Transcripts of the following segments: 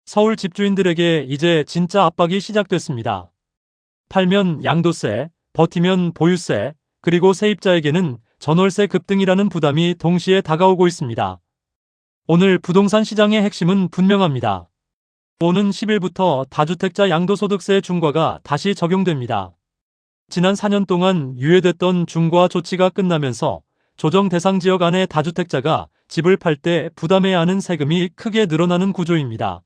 서울 집주인들에게 이제 진짜 압박이 시작됐습니다. 팔면 양도세, 버티면 보유세, 그리고 세입자에게는 전월세 급등이라는 부담이 동시에 다가오고 있습니다. 오늘 부동산 시장의 핵심은 분명합니다. 오는 10일부터 다주택자 양도소득세 중과가 다시 적용됩니다. 지난 4년 동안 유예됐던 중과 조치가 끝나면서 조정 대상 지역 안의 다주택자가 집을 팔 때 부담해야 하는 세금이 크게 늘어나는 구조입니다.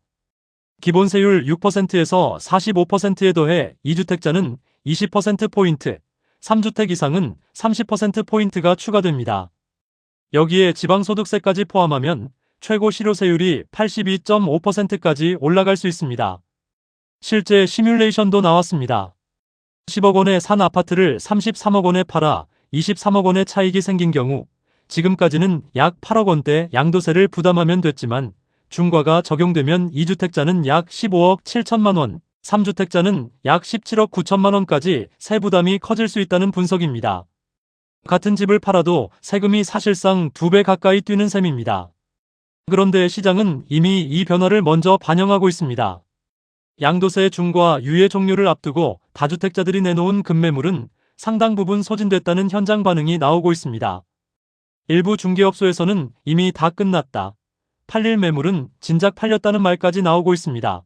기본세율 6%에서 45%에 더해 2주택자는 20%포인트, 3주택 이상은 30%포인트가 추가됩니다. 여기에 지방소득세까지 포함하면 최고 실효세율이 82.5%까지 올라갈 수 있습니다. 실제 시뮬레이션도 나왔습니다. 10억 원에 산 아파트를 33억 원에 팔아 23억 원의 차익이 생긴 경우 지금까지는 약 8억 원대 양도세를 부담하면 됐지만 중과가 적용되면 2주택자는 약 15억 7천만 원, 3주택자는 약 17억 9천만 원까지 세부담이 커질 수 있다는 분석입니다. 같은 집을 팔아도 세금이 사실상 2배 가까이 뛰는 셈입니다. 그런데 시장은 이미 이 변화를 먼저 반영하고 있습니다. 양도세 중과 유예 종료를 앞두고 다주택자들이 내놓은 급매물은 상당 부분 소진됐다는 현장 반응이 나오고 있습니다. 일부 중개업소에서는 이미 다 끝났다, 팔릴 매물은 진작 팔렸다는 말까지 나오고 있습니다.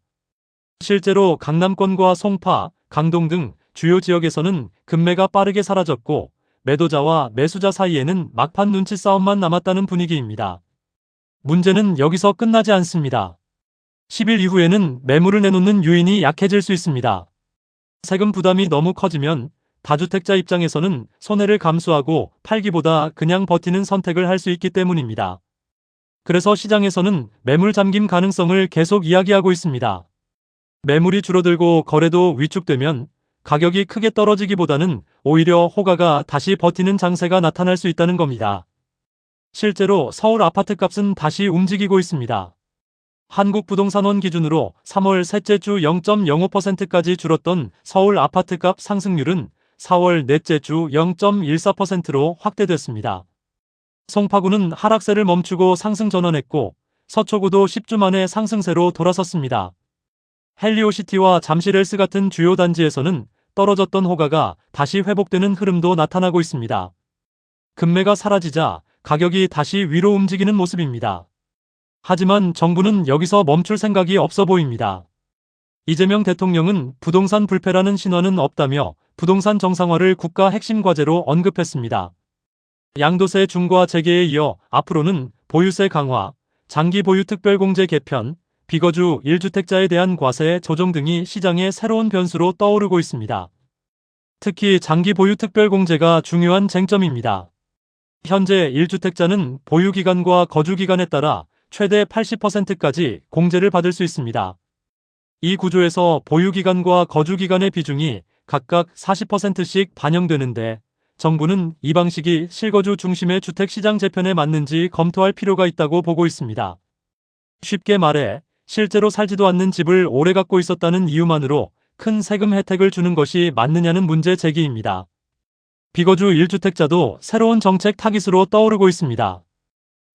실제로 강남권과 송파, 강동 등 주요 지역에서는 급매가 빠르게 사라졌고 매도자와 매수자 사이에는 막판 눈치 싸움만 남았다는 분위기입니다. 문제는 여기서 끝나지 않습니다. 10일 이후에는 매물을 내놓는 유인이 약해질 수 있습니다. 세금 부담이 너무 커지면 다주택자 입장에서는 손해를 감수하고 팔기보다 그냥 버티는 선택을 할 수 있기 때문입니다. 그래서 시장에서는 매물 잠김 가능성을 계속 이야기하고 있습니다. 매물이 줄어들고 거래도 위축되면 가격이 크게 떨어지기보다는 오히려 호가가 다시 버티는 장세가 나타날 수 있다는 겁니다. 실제로 서울 아파트값은 다시 움직이고 있습니다. 한국부동산원 기준으로 3월 셋째 주 0.05%까지 줄었던 서울 아파트값 상승률은 4월 넷째 주 0.14%로 확대됐습니다. 송파구는 하락세를 멈추고 상승 전환했고 서초구도 10주 만에 상승세로 돌아섰습니다. 헬리오시티와 잠실헬스 같은 주요 단지에서는 떨어졌던 호가가 다시 회복되는 흐름도 나타나고 있습니다. 급매가 사라지자 가격이 다시 위로 움직이는 모습입니다. 하지만 정부는 여기서 멈출 생각이 없어 보입니다. 이재명 대통령은 부동산 불패라는 신호는 없다며 부동산 정상화를 국가 핵심 과제로 언급했습니다. 양도세 중과 재개에 이어 앞으로는 보유세 강화, 장기 보유 특별공제 개편, 비거주 1주택자에 대한 과세 조정 등이 시장의 새로운 변수로 떠오르고 있습니다. 특히 장기 보유 특별공제가 중요한 쟁점입니다. 현재 1주택자는 보유기간과 거주기간에 따라 최대 80%까지 공제를 받을 수 있습니다. 이 구조에서 보유기간과 거주기간의 비중이 각각 40%씩 반영되는데 정부는 이 방식이 실거주 중심의 주택시장 재편에 맞는지 검토할 필요가 있다고 보고 있습니다. 쉽게 말해 실제로 살지도 않는 집을 오래 갖고 있었다는 이유만으로 큰 세금 혜택을 주는 것이 맞느냐는 문제 제기입니다. 비거주 1주택자도 새로운 정책 타깃으로 떠오르고 있습니다.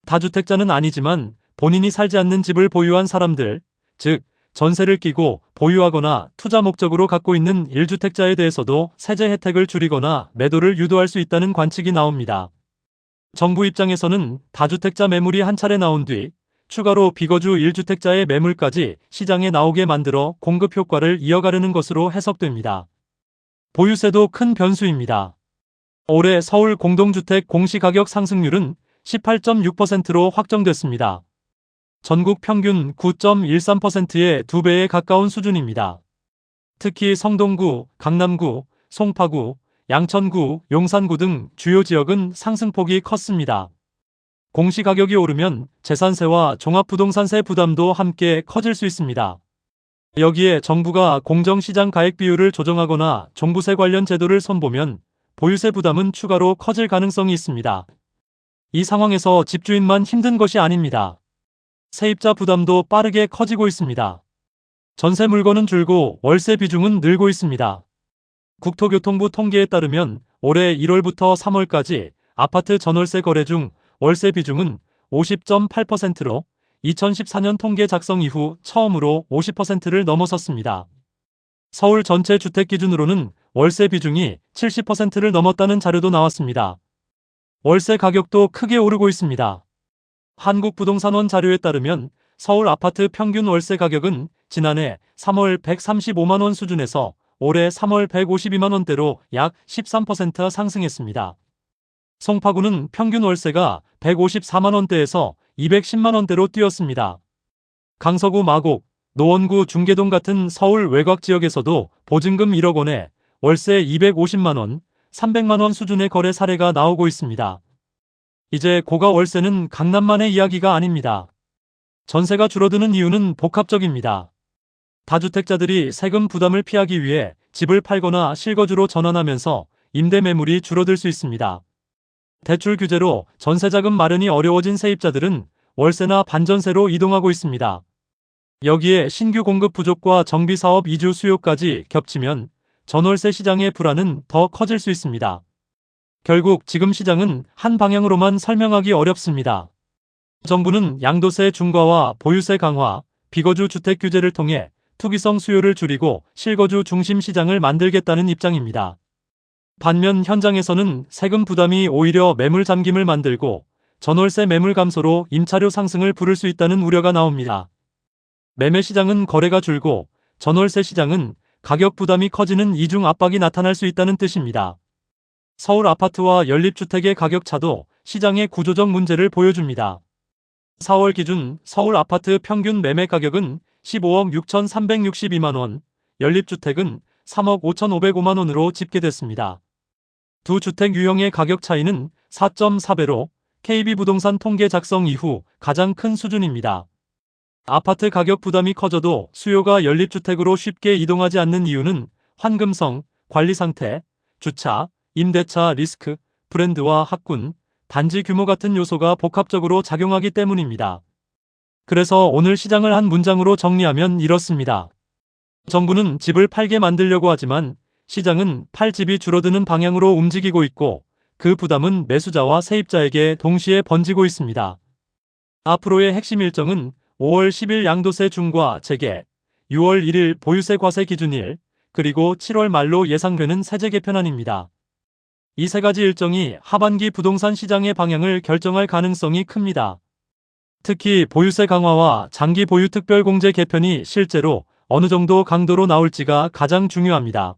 다주택자는 아니지만 본인이 살지 않는 집을 보유한 사람들, 즉 전세를 끼고 보유하거나 투자 목적으로 갖고 있는 1주택자에 대해서도 세제 혜택을 줄이거나 매도를 유도할 수 있다는 관측이 나옵니다. 정부 입장에서는 다주택자 매물이 한 차례 나온 뒤 추가로 비거주 1주택자의 매물까지 시장에 나오게 만들어 공급 효과를 이어가려는 것으로 해석됩니다. 보유세도 큰 변수입니다. 올해 서울 공동주택 공시가격 상승률은 18.6%로 확정됐습니다. 전국 평균 9.13%의 2배에 가까운 수준입니다. 특히 성동구, 강남구, 송파구, 양천구, 용산구 등 주요 지역은 상승폭이 컸습니다. 공시가격이 오르면 재산세와 종합부동산세 부담도 함께 커질 수 있습니다. 여기에 정부가 공정시장 가액 비율을 조정하거나 종부세 관련 제도를 손보면 보유세 부담은 추가로 커질 가능성이 있습니다. 이 상황에서 집주인만 힘든 것이 아닙니다. 세입자 부담도 빠르게 커지고 있습니다. 전세 물건은 줄고 월세 비중은 늘고 있습니다. 국토교통부 통계에 따르면 올해 1월부터 3월까지 아파트 전월세 거래 중 월세 비중은 50.8%로 2014년 통계 작성 이후 처음으로 50%를 넘어섰습니다. 서울 전체 주택 기준으로는 월세 비중이 70%를 넘었다는 자료도 나왔습니다. 월세 가격도 크게 오르고 있습니다. 한국부동산원 자료에 따르면 서울 아파트 평균 월세 가격은 지난해 3월 135만 원 수준에서 올해 3월 152만 원대로 약 13% 상승했습니다. 송파구는 평균 월세가 154만 원대에서 210만 원대로 뛰었습니다. 강서구 마곡, 노원구 중계동 같은 서울 외곽 지역에서도 보증금 1억 원에 월세 250만 원, 300만 원 수준의 거래 사례가 나오고 있습니다. 이제 고가 월세는 강남만의 이야기가 아닙니다. 전세가 줄어드는 이유는 복합적입니다. 다주택자들이 세금 부담을 피하기 위해 집을 팔거나 실거주로 전환하면서 임대 매물이 줄어들 수 있습니다. 대출 규제로 전세자금 마련이 어려워진 세입자들은 월세나 반전세로 이동하고 있습니다. 여기에 신규 공급 부족과 정비사업 이주 수요까지 겹치면 전월세 시장의 불안은 더 커질 수 있습니다. 결국 지금 시장은 한 방향으로만 설명하기 어렵습니다. 정부는 양도세 중과와 보유세 강화, 비거주 주택 규제를 통해 투기성 수요를 줄이고 실거주 중심 시장을 만들겠다는 입장입니다. 반면 현장에서는 세금 부담이 오히려 매물 잠김을 만들고 전월세 매물 감소로 임차료 상승을 부를 수 있다는 우려가 나옵니다. 매매 시장은 거래가 줄고 전월세 시장은 가격 부담이 커지는 이중 압박이 나타날 수 있다는 뜻입니다. 서울 아파트와 연립주택의 가격 차도 시장의 구조적 문제를 보여줍니다. 4월 기준 서울 아파트 평균 매매 가격은 15억 6,362만 원, 연립주택은 3억 5,505만 원으로 집계됐습니다. 두 주택 유형의 가격 차이는 4.4배로 KB부동산 통계 작성 이후 가장 큰 수준입니다. 아파트 가격 부담이 커져도 수요가 연립주택으로 쉽게 이동하지 않는 이유는 환금성, 관리 상태, 주차, 임대차 리스크, 브랜드와 학군, 단지 규모 같은 요소가 복합적으로 작용하기 때문입니다. 그래서 오늘 시장을 한 문장으로 정리하면 이렇습니다. 정부는 집을 팔게 만들려고 하지만 시장은 팔 집이 줄어드는 방향으로 움직이고 있고 그 부담은 매수자와 세입자에게 동시에 번지고 있습니다. 앞으로의 핵심 일정은 5월 10일 양도세 중과 재개, 6월 1일 보유세 과세 기준일, 그리고 7월 말로 예상되는 세제 개편안입니다. 이 세 가지 일정이 하반기 부동산 시장의 방향을 결정할 가능성이 큽니다. 특히 보유세 강화와 장기 보유 특별공제 개편이 실제로 어느 정도 강도로 나올지가 가장 중요합니다.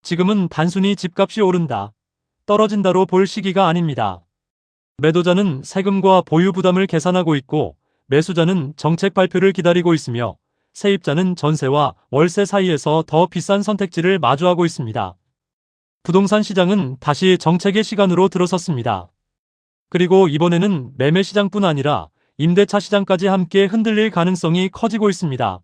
지금은 단순히 집값이 오른다, 떨어진다로 볼 시기가 아닙니다. 매도자는 세금과 보유 부담을 계산하고 있고 매수자는 정책 발표를 기다리고 있으며 세입자는 전세와 월세 사이에서 더 비싼 선택지를 마주하고 있습니다. 부동산 시장은 다시 정책의 시간으로 들어섰습니다. 그리고 이번에는 매매 시장뿐 아니라 임대차 시장까지 함께 흔들릴 가능성이 커지고 있습니다.